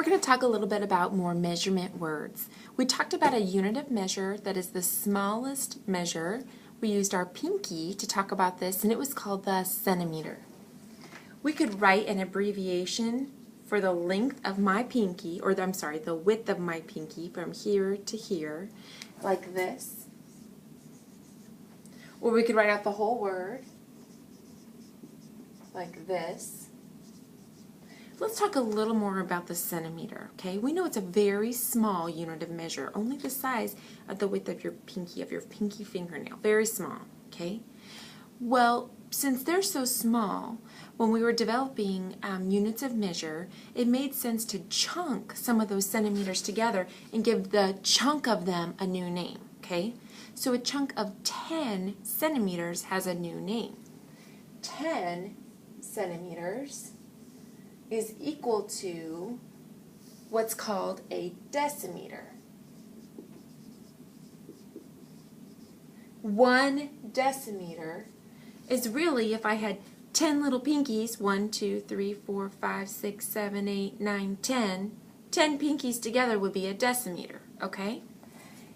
going to talk a little bit about more measurement words. We talked about a unit of measure that is the smallest measure. We used our pinky to talk about this, and it was called the centimeter. We could write an abbreviation for the length of my pinky, or the width of my pinky from here to here, like this. Or we could write out the whole word, like this. Let's talk a little more about the centimeter, okay? We know it's a very small unit of measure, only the size of the width of your pinky fingernail, very small, okay? Well, since they're so small, when we were developing units of measure, it made sense to chunk some of those centimeters together and give the chunk of them a new name, okay? So a chunk of 10 centimeters has a new name. 10 centimeters is equal to what's called a decimeter. 1 decimeter is really, if I had 10 little pinkies, 1, 2, 3, 4, 5, 6, 7, 8, 9, 10, 10 pinkies together would be a decimeter, okay?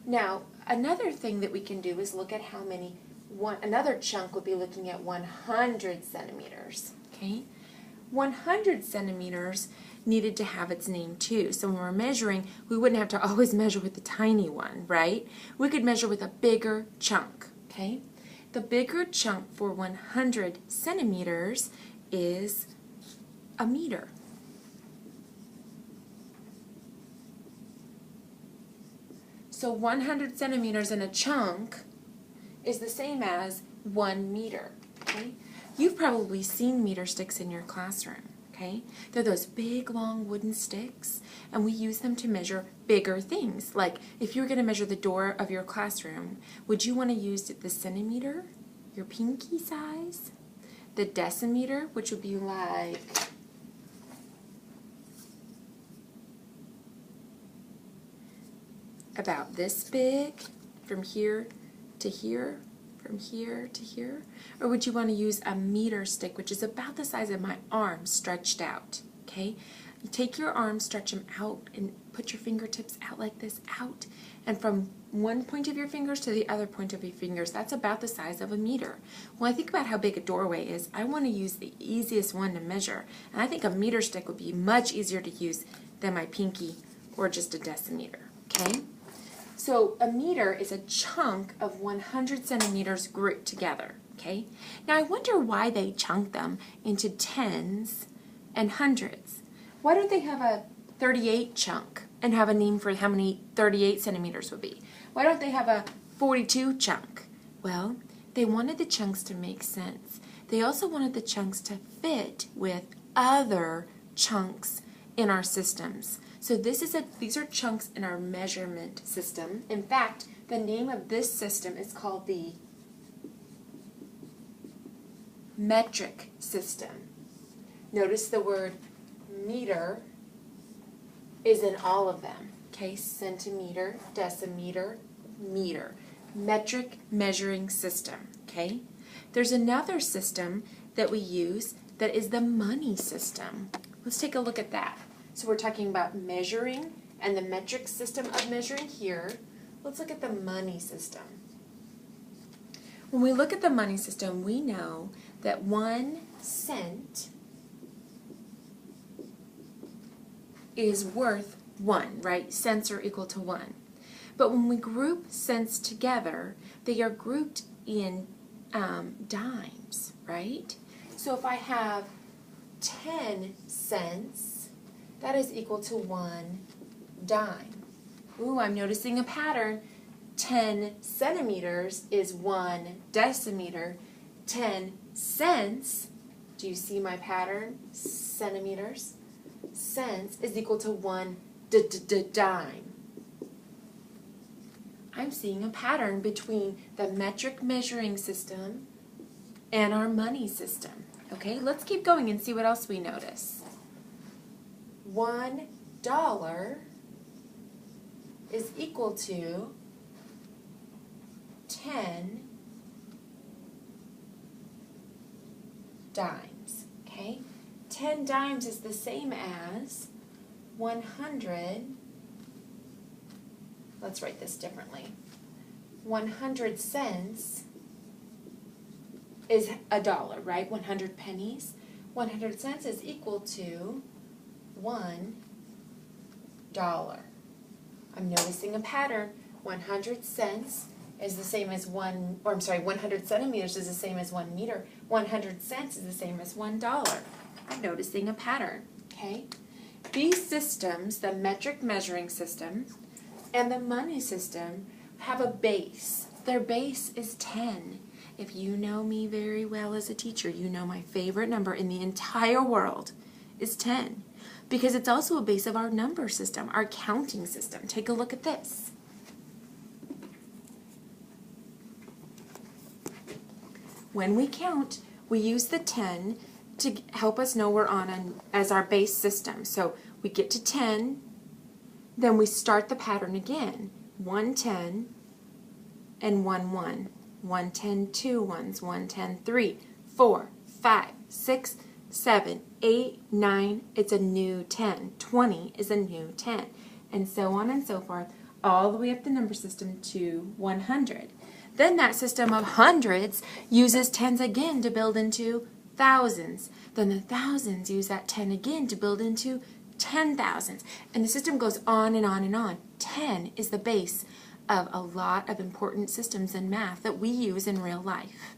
Now, another thing that we can do is look at how many, another chunk would be looking at 100 centimeters, okay? 100 centimeters needed to have its name too. So when we're measuring, we wouldn't have to always measure with the tiny one, right? We could measure with a bigger chunk, okay? The bigger chunk for 100 centimeters is a meter. So 100 centimeters in a chunk is the same as 1 meter, okay? You've probably seen meter sticks in your classroom, okay? They're those big, long wooden sticks, and we use them to measure bigger things. Like, if you were going to measure the door of your classroom, would you want to use the centimeter, your pinky size, the decimeter, which would be like about this big, from here to here, from here to here? Or would you want to use a meter stick, which is about the size of my arm stretched out, okay? You take your arm, stretch them out, and put your fingertips out like this, out, and from one point of your fingers to the other point of your fingers, that's about the size of a meter. When I think about how big a doorway is, I want to use the easiest one to measure, and I think a meter stick would be much easier to use than my pinky or just a decimeter, okay? So a meter is a chunk of 100 centimeters grouped together, okay? Now I wonder why they chunk them into tens and hundreds. Why don't they have a 38 chunk and have a name for how many 38 centimeters would be? Why don't they have a 42 chunk? Well, they wanted the chunks to make sense. They also wanted the chunks to fit with other chunks in our systems. So these are chunks in our measurement system. In fact, the name of this system is called the metric system. Notice the word meter is in all of them. Okay, centimeter, decimeter, meter. Metric measuring system, okay? There's another system that we use that is the money system. Let's take a look at that. So we're talking about measuring and the metric system of measuring here. Let's look at the money system. When we look at the money system, we know that 1 cent is worth 1, right? Cents are equal to 1. But when we group cents together, they are grouped in dimes, right? So if I have 10 cents, that is equal to 1 dime. Ooh, I'm noticing a pattern. 10 centimeters is 1 decimeter. 10 cents, do you see my pattern? Centimeters. Cents is equal to 1 dime. I'm seeing a pattern between the metric measuring system and our money system. Okay, let's keep going and see what else we notice. $1 is equal to 10 dimes, okay? 10 dimes is the same as 100, let's write this differently. 100 cents is $1, right? 100 pennies. 100 cents is equal to $1. I'm noticing a pattern. 100 cents is the same as 100 centimeters is the same as 1 meter. 100 cents is the same as $1. I'm noticing a pattern, okay? These systems, the metric measuring system and the money system, have a base. Their base is 10. If you know me very well as a teacher, you know my favorite number in the entire world is 10, because it's also a base of our number system, our counting system. Take a look at this. When we count, we use the 10 to help us know we're on as our base system. So we get to 10, then we start the pattern again. 110 and 1 1. 110, 2 ones, 110, 3, 4, 5, 6, 7, 8, 9, it's a new 10. 20 is a new 10. And so on and so forth, all the way up the number system to 100. Then that system of hundreds uses tens again to build into thousands. Then the thousands use that 10 again to build into 10,000s. And the system goes on and on and on. 10 is the base of a lot of important systems in math that we use in real life.